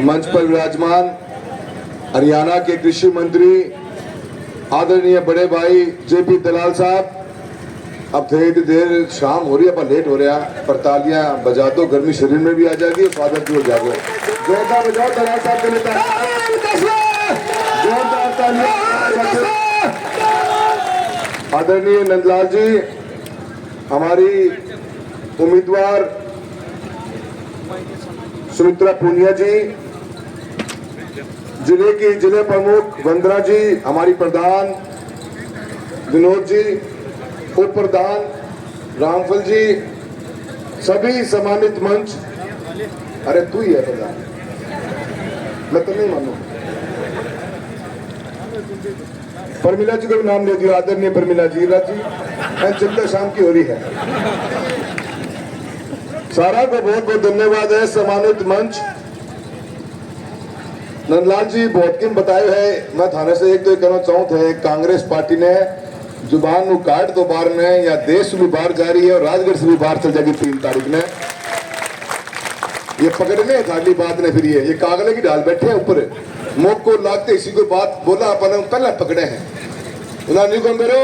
मंच पर विराजमान हरियाणा के कृषि मंत्री आदरणीय बड़े भाई जेपी दलाल साहब, अब थोड़ी देर शाम हो रही है पर लेट हो रहा है, पर तालियां बजा दो, गर्मी शरीर में भी आ जाएगी और स्वागत भी हो जाएगा। जोरदार बजाओ दलाल साहब के लिए, जोरदार तालियां। आदरणीय नंदलाल जी, हमारी उम्मीदवार सुमित्रा पूनिया जी, जिले की जिले प्रमुख वंदना जी, हमारी प्रधान विनोद जी, उप प्रधान रामफल जी, सभी सम्मानित मंच। अरे तू ही है प्रधान, मैं तो नहीं मानू। परमिला जी को भी नाम ले दिया, आदरणीय परमिला जी जी, चिंता शाम की हो रही है। सारा को बहुत बहुत धन्यवाद है। सम्मानित मंच, नंदलाल जी बहुत किन बताए है, मैं थाने से एक तो कहना चाहूँ थे, कांग्रेस पार्टी ने जुबान नु काट दो बार ने, या देश भी बाहर जा रही है और राजगढ़ से भी बाहर चल जाएगी 3 तारीख ने। ये पकड़ने थाली बात ने, फिर ये कागले की डाल बैठे हैं ऊपर, मुख को लागते इसी को बात बोला अपन पहले पकड़े हैं। उन्होंने को मेरे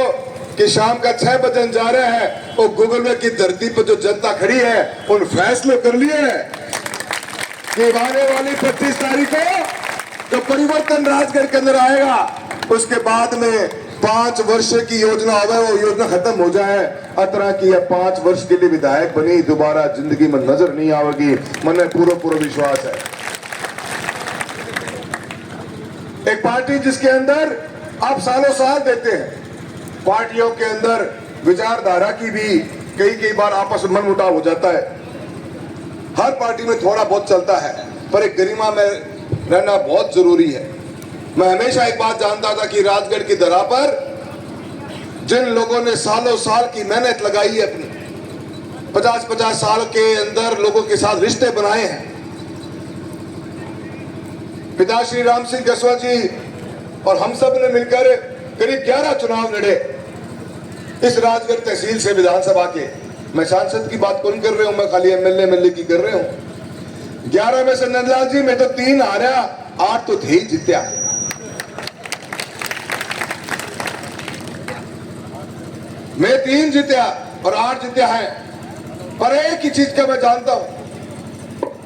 कि शाम का 6 बजे जा रहे हैं और गूगल में की धरती पर जो जनता खड़ी है उन फैसले कर लिए हैं कि आने वाली 25 तारीख को जो परिवर्तन राजगढ़ के अंदर आएगा, उसके बाद में 5 वर्ष की योजना होगा, वो योजना खत्म हो जाए। अतरा की 5 वर्ष के लिए विधायक बनी, दोबारा जिंदगी में नजर नहीं आएगी, मन में पूरा विश्वास है। एक पार्टी जिसके अंदर आप सालों साल देते हैं, पार्टियों के अंदर विचारधारा की भी कई बार आपस में मनमुटाव हो जाता है। हर पार्टी में थोड़ा बहुत चलता है, पर एक गरिमा में रहना बहुत जरूरी है। मैं हमेशा एक बात जानता था कि राजगढ़ की धरा पर जिन लोगों ने सालों साल की मेहनत लगाई है, अपनी 50-50 साल के अंदर लोगों के साथ रिश्ते बनाए हैं, पिता श्री राम सिंह गसवा जी और हम सब ने मिलकर करीब 11 चुनाव लड़े इस राजगढ़ तहसील से विधानसभा के। मैं सांसद की बात कौन कर रहा हूं, मैं खाली एमएलए की कर रहा हूं। 11 में से नंदलाल जी मैं तो 3 हारा, 8 तो थे ही जीत्या। मैं 3 जीत्या और 8 जीत्या है, पर एक ही चीज का मैं जानता हूं,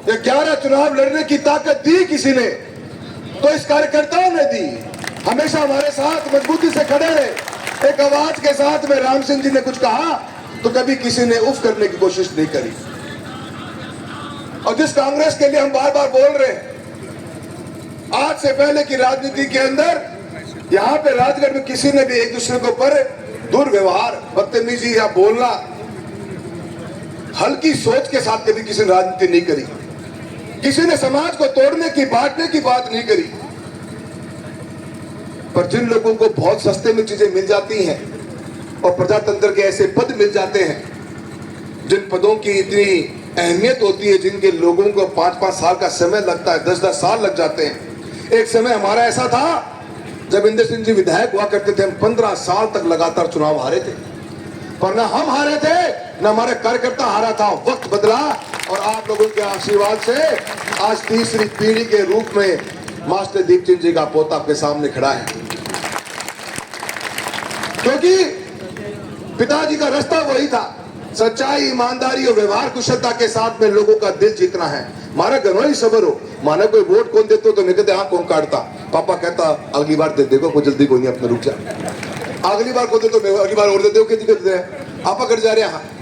ये 11 चुनाव लड़ने की ताकत दी किसी ने तो इस कार्यकर्ताओं ने दी। हमेशा हमारे साथ मजबूती से खड़े रहे। एक आवाज के साथ में राम सिंह जी ने कुछ कहा तो कभी किसी ने उफ करने की कोशिश नहीं करी। और जिस कांग्रेस के लिए हम बार बार बोल रहे हैं, आज से पहले की राजनीति के अंदर यहाँ पे राजगढ़ में किसी ने भी एक दूसरे के ऊपर दुर्व्यवहार, बदतमीजी या बोलना, हल्की सोच के साथ कभी किसी ने राजनीति नहीं करी। किसी ने समाज को तोड़ने की, बांटने की बात नहीं करी। पर जिन लोगों को बहुत सस्ते में चीजें मिल जाती हैं और प्रजातंत्र के ऐसे पद मिल जाते हैं, जिन पदों की इतनी अहमियत होती है, जिनके लोगों को 5-5 साल का समय लगता है, 10-10 साल लग जाते हैं। एक समय हमारा ऐसा था जब इंद्र सिंह जी विधायक हुआ करते थे, हम 15 साल तक लगातार चुनाव हारे थे, पर ना हम हारे थे ना हमारे कार्यकर्ता हारा था। वक्त बदला और आप लोगों के आशीर्वाद से आज तीसरी पीढ़ी के रूप में मास्टर दीपचंद जी का पोता आपके सामने खड़ा है, क्योंकि पिताजी का रास्ता वही था, सच्चाई, ईमानदारी और व्यवहार कुशलता के साथ में लोगों का दिल जीतना है। मारा घरों ही सबर हो, माना कोई वोट कौन देते हो तो मैं कहते हाँ कौन काटता, पापा कहता अगली बार दे देगा, कोई जल्दी कोई नहीं, अपना रुक जा, अगली बार को दे तो अगली बार और दे दो, कितनी करते हैं आपा कर जा रहे हैं।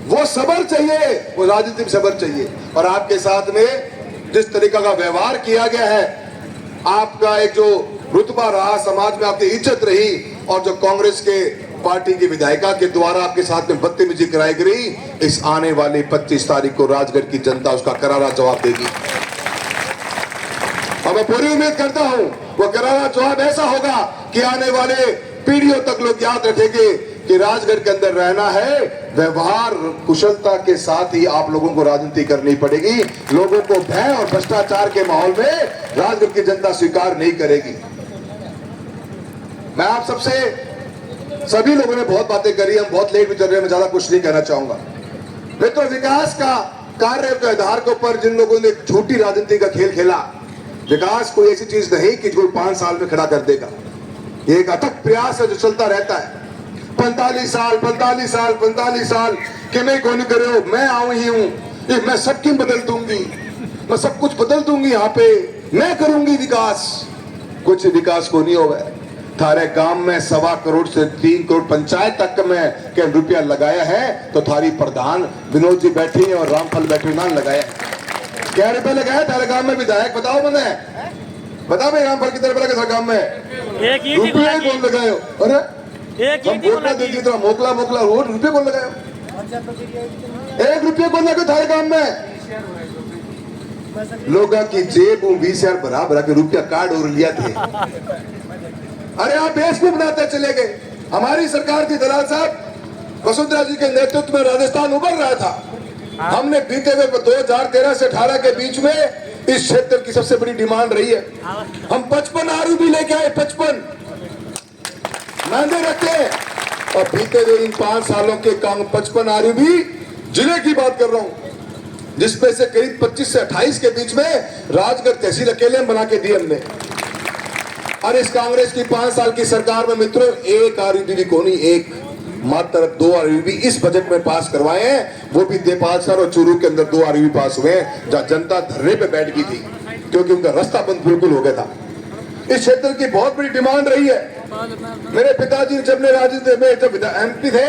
वो सबर चाहिए, वो राजनीति में सबर चाहिए। और आपके साथ में जिस तरीका का व्यवहार किया गया है, आपका एक जो रुतबा रहा समाज में, आपकी इज्जत रही, और जो कांग्रेस के पार्टी की विधायिका के द्वारा आपके साथ में बदतमीजी कराई गई, इस आने वाली 25 तारीख को राजगढ़ की जनता उसका करारा जवाब देगी। और मैं पूरी उम्मीद करता हूं वो करारा जवाब ऐसा होगा कि आने वाले पीढ़ियों तक लोग याद रखेंगे कि राजगढ़ के अंदर रहना है, व्यवहार कुशलता के साथ ही आप लोगों को राजनीति करनी पड़ेगी। लोगों को भय और भ्रष्टाचार के माहौल में राजगढ़ की जनता स्वीकार नहीं करेगी। मैं आप सबसे, सभी लोगों ने बहुत बातें करी, हम बहुत लेट भी चल रहे हैं, मैं ज्यादा कुछ नहीं कहना चाहूंगा। मित्रों, विकास का कार्य के आधार के ऊपर जिन लोगों ने झूठी राजनीति का खेल खेला, विकास कोई ऐसी चीज नहीं कि जो 5 साल में खड़ा कर देगा। ये एक अथक प्रयास है जो चलता रहता है। 45 साल कि मैं कौन करो, मैं आऊं ही हूं, ये मैं सबकी बदल दूंगी, मैं सब कुछ बदल दूंगी, यहाँ पे मैं करूंगी विकास। कुछ विकास को नहीं होगा। थारे गांव में 1.25 करोड़ से 3 करोड़ पंचायत तक में के रुपया लगाया है, तो थारी प्रधान विनोद जी बैठी है और रामफल बैठे ना लगाया है। क्या रुपया लगाया थारे गांव में? विधायक बताओ, मैंने बता भाई, रामफल कितने रुपया लगा गांव में? रुपया कौन लगाए? अरे हम वोट देती तो मोकला रोड रुपये कौन लगाए? 1 रुपया कौन लगे थारे गांव में? लोगों की जेब 20,000 भरा के रुपया कार्ड और लिया थे। अरे आप बेवकूफ बनाते चले गए। हमारी सरकार की दलाल साहब वसुंधरा जी के नेतृत्व में राजस्थान उभर रहा था। हमने बीते हुए 2013 से 18 के बीच में इस क्षेत्र की सबसे बड़ी डिमांड रही है। हम 55 आरयूबी लेके आए, 55 मांगे रखे, और बीते हुए इन 5 सालों के काम 55 आरयूबी जिले की बात कर रहा हूं, जिसमें से करीब 25 से 28 के बीच में राजगढ़ तहसील अकेले बना के दी हमने। और इस कांग्रेस की 5 साल की सरकार में मित्रों 1 आरयूबी को नहीं, एक मात्र 2 आरयूबी इस बजट में पास करवाए हैं। वो भी देपालसर और चूरू के अंदर 2 आरयूबी पास हुए हैं, जहां जनता धरने पे बैठ गई थी क्योंकि उनका रास्ता बंद बिल्कुल हो गया था। इस क्षेत्र की बहुत बड़ी डिमांड रही है। मेरे पिताजी जब राजनीति में जब MP थे,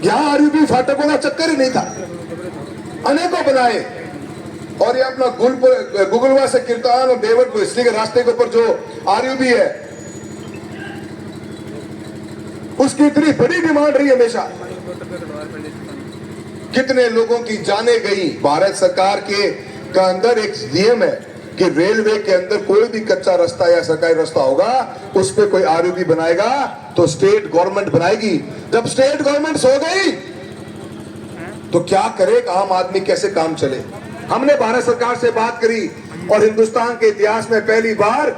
यहाँ आरयूबी फाटकों का चक्कर ही नहीं था, अनेकों बनाए। और ये अपना गुगलवा से कीर्तन और देवट को इसलिए के रास्ते के ऊपर जो आरयूबी है, उसकी इतनी बड़ी डिमांड रही हमेशा। कितने लोगों की जाने गई। भारत सरकार के का अंदर एक नियम है कि रेलवे के अंदर कोई भी कच्चा रास्ता या सरकारी रास्ता होगा, उस पे कोई आरयूबी बनाएगा तो स्टेट गवर्नमेंट बनाएगी। जब स्टेट गवर्नमेंट सो गई तो क्या करे आम आदमी, कैसे काम चले? हमने भारत सरकार से बात करी और हिंदुस्तान के इतिहास में पहली बार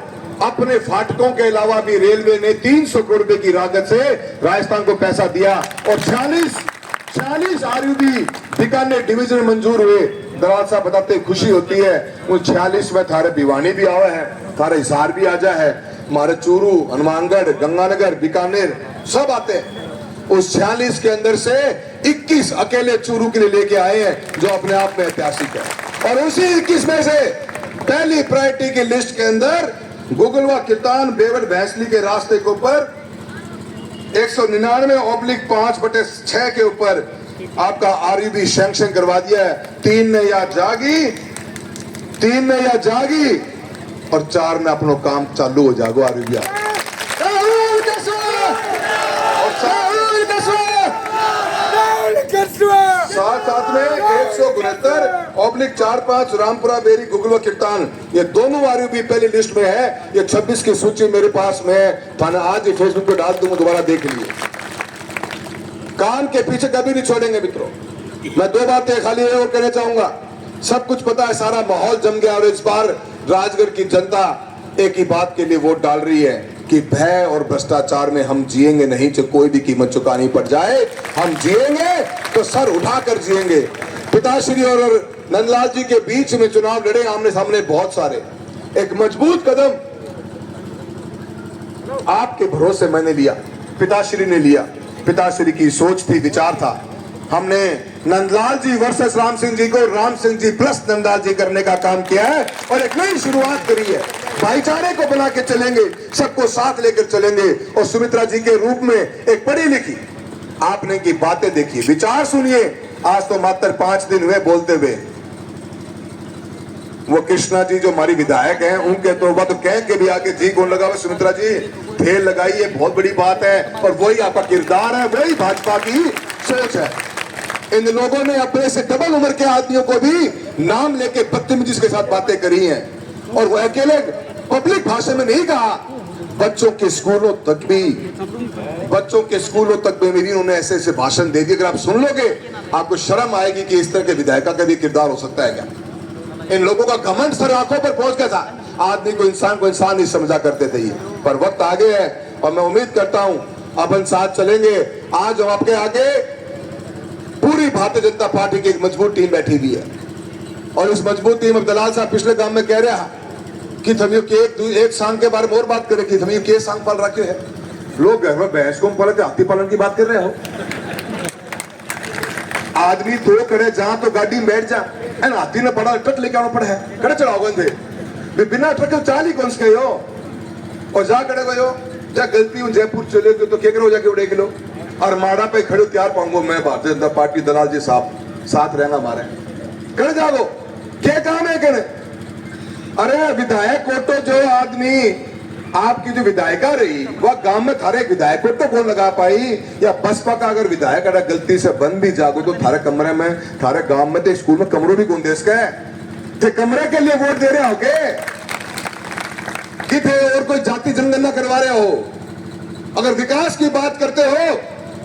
अपने फाटकों के अलावा भी रेलवे ने 300 करोड़ रुपए की लागत से राजस्थान को पैसा दिया और 46 आरयूबी बीकानेर डिवीजन मंजूर हुए। दलाल साहब बताते खुशी होती है। उन 46 में थारे भिवानी भी आवा है, थारे हिसार भी आजा है, हमारे चूरू, हनुमानगढ़, गंगानगर, बीकानेर सब आते हैं। उस 46 के अंदर से 21 अकेले चूरू के लिए लेके आए हैं, जो अपने आप में ऐतिहासिक है। और उसी 21 में से पहली प्रायोरिटी की लिस्ट के अंदर गुगलवा किरतान बेवट भैंसली के रास्ते के ऊपर 199/5/6 के ऊपर आपका आरयूबी सैंक्शन करवा दिया है। 3 ने या जागी और 4 में अपना काम चालू हो जाएगा आरयूबी। साथ में 169/45 रामपुरा बेरी गुगलवा किरतान, ये दोनों आरयूबी पहली लिस्ट में है। ये 26 की सूची मेरे पास में है, थाना आज ही फेसबुक पे डाल दूंगा, दोबारा देख लीजिए। काम के पीछे कभी नहीं छोड़ेंगे मित्रों। मैं 2 बातें खाली और कहना चाहूंगा। सब कुछ पता है, सारा माहौल जम गया और इस बार राजगढ़ की जनता एक ही बात के लिए वोट डाल रही है कि भय और भ्रष्टाचार में हम जिएंगे नहीं, जो कोई भी कीमत चुकानी पड़ जाए। हम जिएंगे तो सर उठाकर जिएंगे। पिताश्री और नंदलाल जी के बीच में चुनाव लड़े आमने सामने बहुत सारे। एक मजबूत कदम आपके भरोसे मैंने लिया, पिताश्री ने लिया। पिताश्री की सोच थी, विचार था। हमने नंदलाल जी वर्सेस राम सिंह जी को राम सिंह जी प्लस नंदलाल जी करने का काम किया है और एक नई शुरुआत करी है। भाईचारे को बना के चलेंगे, सबको साथ लेकर चलेंगे। और सुमित्रा जी के रूप में एक पढ़ी लिखी आपने की बातें देखी, विचार सुनिए। आज तो मात्र 5 दिन हुए बोलते हुए। वो कृष्णा जी जो हमारी विधायक हैं, उनके तो कह के भी आगे जी कौन लगा हुआ, सुमित्रा जी फेल लगाई, ये बहुत बड़ी बात है। और वही आपका किरदार है, वही भाजपा की सोच है। इन लोगों ने अपने से डबल उम्र के आदमियों को भी नाम लेके बदतमीजी के साथ बातें करी हैं। और वो अकेले पब्लिक भाषण में नहीं कहा, बच्चों के स्कूलों तक भी मेरी उन्होंने ऐसे ऐसे भाषण दे दिए। अगर आप सुन लोगे आपको शर्म आएगी कि इस तरह के विधायका का भी किरदार हो सकता है क्या। इन लोगों का घमंड सर आंखों पर पहुंच गया था। आदमी को इंसान नहीं समझा करते थे ये, पर वक्त आगे है और मैं उम्मीद करता हूं अपन साथ चलेंगे। आज हम आपके आगे पूरी भारतीय जनता पार्टी की एक मजबूत टीम बैठी हुई है और इस मजबूती में दलाल साहब पिछले काम में कह रहा कि थमियो के एक सांग के बारे में और बात करे कि थमियो के सांग पाल रखे है। लोग घर में भैंस को पाले थे, हाथी पालन की बात कर रहे हो। आदमी तो करे जहां तो गाड़ी में बैठ जा, एन हाथी ने पड़ा ट्रक लेके आना पड़ा है, करे चढ़ाओगे थे बिना ट्रक के चाल ही कौन से हो और जा करे गयो जा गलती हूं जयपुर चले गए तो क्या करो जाके उड़े किलो और माड़ा पे खड़े तैयार पाऊंगा मैं भारतीय जनता पार्टी दलाल जी साहब साथ रहना हमारे कर जाओ क्या काम है करे। अरे विधायक को तो जो आदमी आपकी जो विधायिका रही वह गांव में थारे विधायक को तो कौन लगा पाई, या बसपा का अगर विधायक अगर गलती से बन भी जागो तो थारे कमरे में थारे गांव में तो स्कूल में कमरों भी कौन देश का है थे कमरे के लिए वोट दे रहे हो कि थे और कोई जाति जनगणना करवा रहे हो। अगर विकास की बात करते हो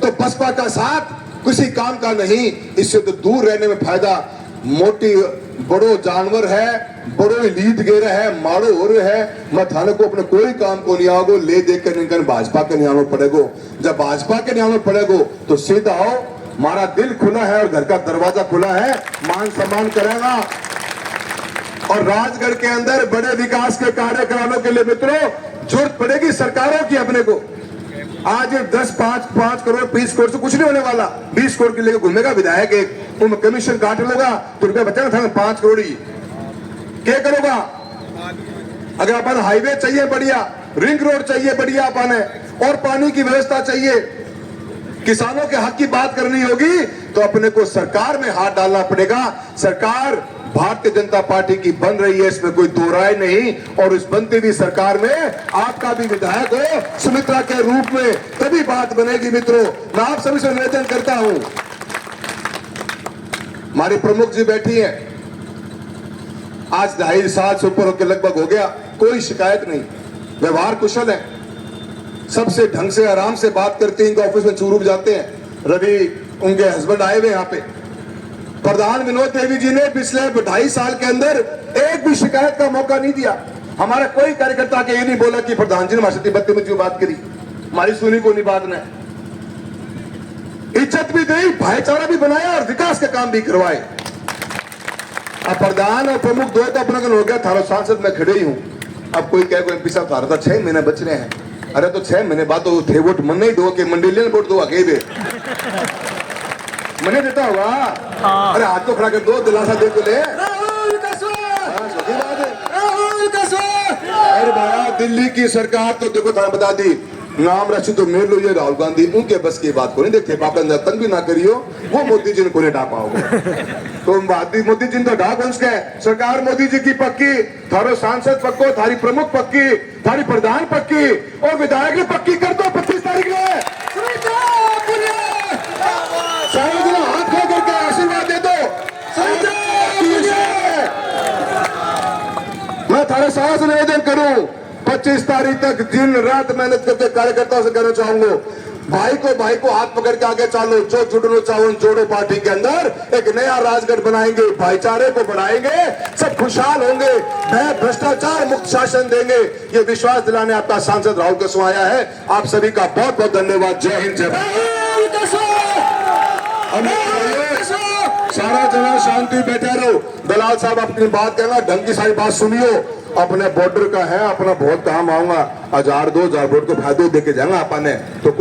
तो बसपा का साथ किसी काम का नहीं, इससे तो दूर रहने में फायदा। मोटी बड़ो जानवर है, बड़ो लीद गेर है, मारो हो रहे है, मैं थाने को अपने कोई काम को नहीं आओगे ले देख कर निकल भाजपा के नियामों पड़ेगो। जब भाजपा के नियामों पड़ेगो तो सीधा आओ, हमारा दिल खुला है और घर का दरवाजा खुला है, मान सम्मान करेगा। और राजगढ़ के अंदर बड़े विकास के कार्य कराने के लिए मित्रों जरूरत पड़ेगी सरकारों की। अपने को आज 5 करोड़ 20 करोड़ से कुछ नहीं होने वाला, 20 करोड़ के लिए घूमेगा विधायक एक उनमें कमीशन काट लेगा तो रुपया बचेगा था 5 करोड़ ही क्या करोगा। अगर अपन हाईवे चाहिए बढ़िया, रिंग रोड चाहिए बढ़िया, अपन और पानी की व्यवस्था चाहिए, किसानों के हक की बात करनी होगी तो अपने को सरकार में हाथ डालना पड़ेगा। सरकार भारतीय जनता पार्टी की बन रही है, इसमें कोई दो राय नहीं। और इस बनती हुई सरकार में आपका भी विधायक हो सुमित्रा के रूप में तभी बात बनेगी। मित्रों मैं आप सभी से निवेदन करता हूं, हमारे प्रमुख जी बैठी हैं, आज 2.5 साल से ऊपर होकर लगभग हो गया, कोई शिकायत नहीं, व्यवहार कुशल है, सबसे ढंग से आराम से बात करते हैं। इनके ऑफिस में चूरूप जाते हैं, रवि उनके हस्बैंड आए हुए यहाँ पे, प्रधान विनोद देवी जी ने पिछले 2.5 साल के अंदर एक भी शिकायत का मौका नहीं दिया। हमारा कोई कार्यकर्ता के ये नहीं बोला कि प्रधान जी ने हमारे साथ बदतमीजी बात करी, हमारी सुनी को नहीं बात ने, इज्जत भी दी, भाईचारा भी बनाया और विकास के काम भी करवाए। अब प्रधान और प्रमुख दो तो अपना हो गया, थारो सांसद में खड़े ही हूं। अब कोई कहे कोई एमपी साहब थारा तो 6 महीने बच रहे हैं, अरे तो 6 महीने बाद तो थे वोट मन नहीं दो के मंडलियन वोट दो अकेले मैंने देता होगा। अरे हाथ तो खड़ा कर दो, दिलासा दे तो ले। अरे भाई दिल्ली की सरकार तो देखो थाने बता दी, नाम रची तो मेरे लो ये राहुल गांधी, उनके बस की बात को नहीं देखते, पापा तंग भी ना करियो, वो मोदी जी को नहीं ढा पाओगे। तो मोदी जी तो ढा कौन है, सरकार मोदी जी की पक्की, थारो सांसद पक्को, थारी प्रमुख पक्की, थारी प्रधान पक्की और विधायक ने पक्की कर दो 25 तारीख में। हाथ खो करके आशीर्वाद दे दो। मैं थारे साहब से निवेदन करूं, 25 तारीख तक दिन रात मेहनत करके कार्यकर्ताओं से कहना चाहूंगा, भाई को हाथ पकड़ के आगे चलो, जो जुड़ो चावल जोड़ो पार्टी के अंदर एक नया राजगढ़ बनाएंगे, भाईचारे को बढ़ाएंगे, सब खुशहाल होंगे, भ्रष्टाचार मुक्त शासन देंगे। ये विश्वास दिलाने आपका सांसद राहुल कसवा आया है। आप सभी का बहुत बहुत धन्यवाद। जय हिंद, जय भारत। सारा जना शांति बैठे रहो, दलाल साहब अपनी बात कहना, ढंग की सारी बात सुनियो, अपने बॉर्डर का है, अपना बहुत काम आऊंगा, 1000-2000 वोट को फायदे देके जाएंगे अपने तो